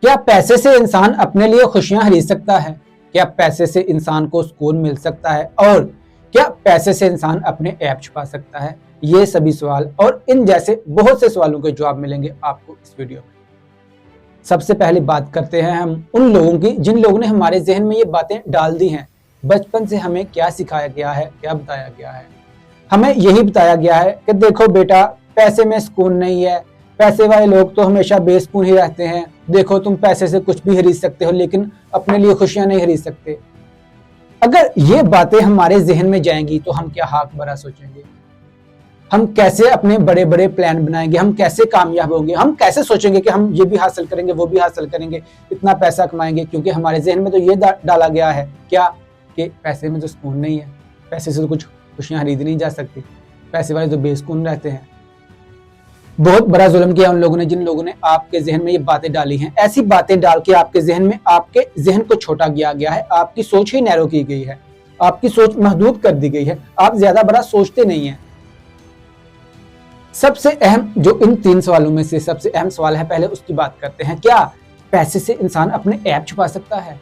क्या पैसे से इंसान अपने लिए खुशियां खरीद सकता है? क्या पैसे से इंसान को सुकून मिल सकता है? और क्या पैसे से इंसान अपने ऐब छुपा सकता है? ये सभी सवाल और इन जैसे बहुत से सवालों के जवाब मिलेंगे आपको इस वीडियो में। सबसे पहले बात करते हैं हम उन लोगों की जिन लोगों ने हमारे जहन में ये बातें डाल दी हैं। बचपन से हमें क्या सिखाया गया है, क्या बताया गया है? हमें यही बताया गया है कि देखो बेटा, पैसे में सुकून नहीं है, पैसे वाले लोग तो हमेशा बेसुकून ही रहते हैं। देखो तुम पैसे से कुछ भी खरीद सकते हो लेकिन अपने लिए खुशियां नहीं खरीद सकते। अगर ये बातें हमारे जहन में जाएंगी तो हम क्या हाक बरा सोचेंगे? हम कैसे अपने बड़े बड़े प्लान बनाएंगे? हम कैसे कामयाब होंगे? हम कैसे सोचेंगे कि हम ये भी हासिल करेंगे, वो भी हासिल करेंगे, इतना पैसा कमाएंगे? क्योंकि हमारे जहन में तो ये डाला गया है क्या कि पैसे में तो सुकून नहीं है, पैसे से तो कुछ खुशियां खरीदी नहीं जा सकती, पैसे वाले तो बेसुकून रहते हैं। बहुत बड़ा जुल्म किया उन लोगों ने जिन लोगों ने आपके जहन में ये बातें डाली हैं। ऐसी बातें डाल के आपके जहन में आपके जहन को छोटा किया गया है, आपकी सोच ही नैरो की गई है, आपकी सोच महदूद कर दी गई है, आप ज्यादा बड़ा सोचते नहीं हैं। सबसे अहम जो इन तीन सवालों में से सबसे अहम सवाल है, पहले उसकी बात करते हैं। क्या पैसे से इंसान अपने ऐब छुपा सकता है?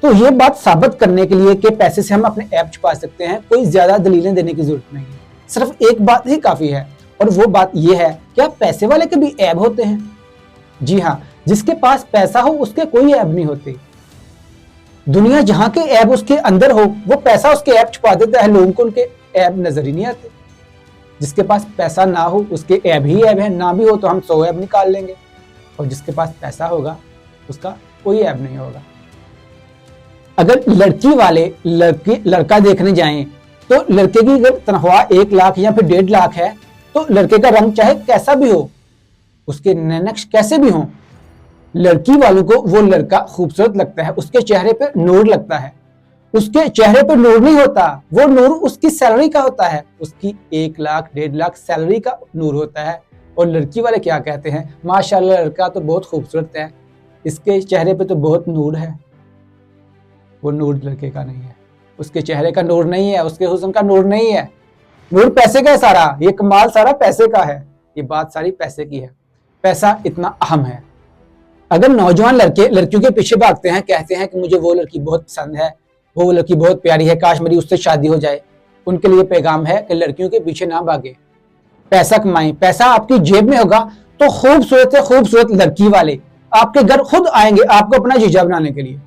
तो ये बात साबित करने के लिए कि पैसे से हम अपने ऐब छुपा सकते हैं, कोई ज्यादा दलीलें देने की जरूरत नहीं है, सिर्फ एक बात ही काफी है। और वो बात ये है, क्या पैसे वाले के भी ऐब होते हैं? जी हाँ, जिसके पास पैसा हो उसके कोई ऐब नहीं होते। दुनिया जहां के ऐब उसके अंदर हो, वो पैसा उसके ऐब छुपा देता है, लोगों को उनके ऐब नजर ही नहीं आते। जिसके पास पैसा ना हो उसके ऐब ही ऐब है, ना भी हो तो हम 100 ऐब निकाल लेंगे। और जिसके पास पैसा होगा उसका कोई ऐब नहीं होगा। अगर लड़की वाले लड़का देखने जाएं तो लड़के की अगर तनख्वाह 1 लाख या फिर 1.5 लाख है तो लड़के का रंग चाहे कैसा भी हो, उसके नैनक्श कैसे भी हो, लड़की वालों को वो लड़का खूबसूरत लगता है, उसके चेहरे पे नूर लगता है। उसके चेहरे पे नूर नहीं होता, वो नूर उसकी सैलरी का होता है, उसकी 1 लाख 1.5 लाख सैलरी का नूर होता है। और लड़की वाले क्या कहते हैं, माशाल्लाह लड़का तो बहुत खूबसूरत है, इसके चेहरे पे तो बहुत नूर है। वो नूर लड़के का नहीं है, उसके चेहरे का नूर नहीं है, उसके हुस्न का नूर नहीं है। नूर पैसे का है सारा, ये कमाल सारा पैसे का है, ये बात सारी पैसे की है। पैसा इतना अहम है। अगर नौजवान लड़के लड़कियों के पीछे भागते हैं, कहते हैं कि मुझे वो लड़की बहुत पसंद है, वो लड़की बहुत प्यारी है, काश मेरी उससे शादी हो जाए, उनके लिए पैगाम है कि लड़कियों के पीछे ना भागे, पैसा कमाएं। पैसा आपकी जेब में होगा तो खूबसूरत से खूबसूरत लड़की वाले आपके घर खुद आएंगे आपको अपना जीजा बनाने के लिए।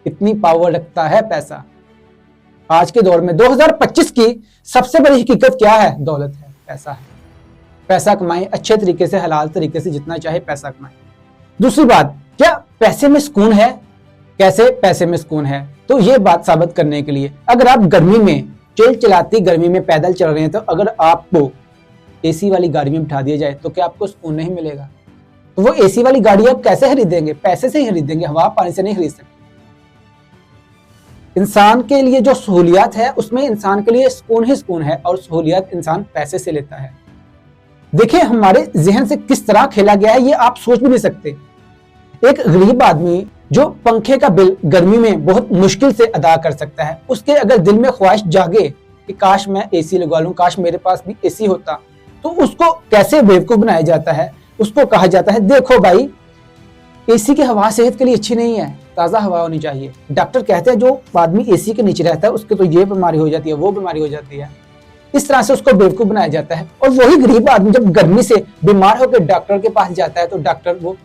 इतनी पावर रखता है पैसा। आज के दौर में 2025 की सबसे बड़ी हकीकत क्या है? दौलत है, पैसा है। पैसा कमाएं अच्छे तरीके से, हलाल तरीके से, जितना चाहे पैसा कमाएं। दूसरी बात, क्या पैसे में सुकून है? कैसे पैसे में सुकून है? तो ये बात साबित करने के लिए, अगर आप गर्मी में चिलचिलाती गर्मी में पैदल चल रहे हैं तो अगर आपको एसी वाली गाड़ी में बिठा दिया जाए तो क्या आपको सुकून नहीं मिलेगा? तो वो एसी वाली गाड़ी आप कैसे खरीदेंगे? पैसे से ही खरीदेंगे, हवा पानी से नहीं खरीद सकते। इंसान के लिए जो सहूलियत है उसमें इंसान के लिए सुकून ही सुकून है, और सहूलियत इंसान पैसे से लेता है। देखिए हमारे जहन से किस तरह खेला गया है, ये आप सोच भी नहीं सकते। एक गरीब आदमी जो पंखे का बिल गर्मी में बहुत मुश्किल से अदा कर सकता है, उसके अगर दिल में ख्वाहिश जागे कि काश मैं एसी लगवा लूं, काश मेरे पास भी एसी होता, तो उसको कैसे बेवकूफ बनाया जाता है? उसको कहा जाता है देखो भाई, एसी की हवा सेहत के लिए अच्छी नहीं है, ताज़ा हवा होनी चाहिए। डॉक्टर कहते हैं जो आदमी एसी के नीचे रहता है उसके तो ये बीमारी हो जाती है, वो बीमारी हो जाती है। इस तरह से उसको बेवकूफ बनाया जाता है। और वही गरीब आदमी जब गर्मी से बीमार होकर डॉक्टर के पास जाता है तो डॉक्टर वो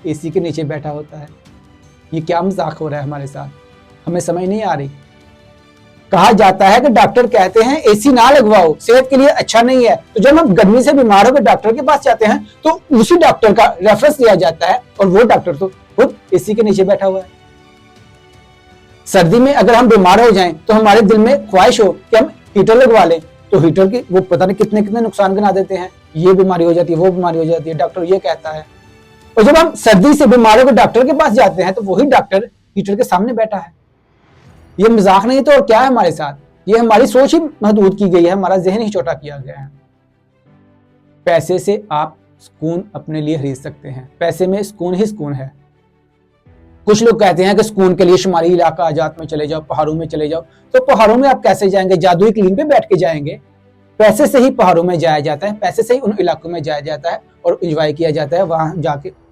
एसी के नीचे बैठा होता है। ये क्या मजाक हो रहा है हमारे साथ? हमें समझ नहीं आ रही। कहा जाता है कि डॉक्टर कहते हैं एसी ना लगवाओ, सेहत के लिए अच्छा नहीं है। तो जब हम गर्मी से बीमार होकर डॉक्टर के पास जाते हैं तो उसी डॉक्टर का रेफरेंस दिया जाता है, और वो डॉक्टर तो खुद एसी के नीचे बैठा हुआ है। सर्दी में अगर हम बीमार हो जाएं तो हमारे दिल में ख्वाहिश हो कि हम हीटर लगवा लें, तो हीटर की वो पता नहीं कितने कितने नुकसान गिना देते हैं, ये बीमारी हो जाती है, वो बीमारी हो जाती है, डॉक्टर ये कहता है। और जब हम सर्दी से बीमार होकर डॉक्टर के पास जाते हैं तो वही डॉक्टर हीटर के सामने बैठा है। ये मजाक नहीं तो और क्या है हमारे साथ? ये हमारी सोच ही महदूद की गई है, हमारा जहन ही छोटा किया गया है। पैसे से आप सुकून अपने लिए खरीद सकते हैं, पैसे में सुकून ही सुकून है। कुछ लोग कहते हैं कि सुकून के लिए शुमारी इलाका आजाद में चले जाओ, पहाड़ों में चले जाओ। तो पहाड़ों में आप कैसे जाएंगे? जादुई क्लीन पे बैठ के जाएंगे? पैसे से ही पहाड़ों में जाया जाता है, पैसे से ही उन इलाकों में जाया जाता है और एंजॉय किया जाता है। वहां जाके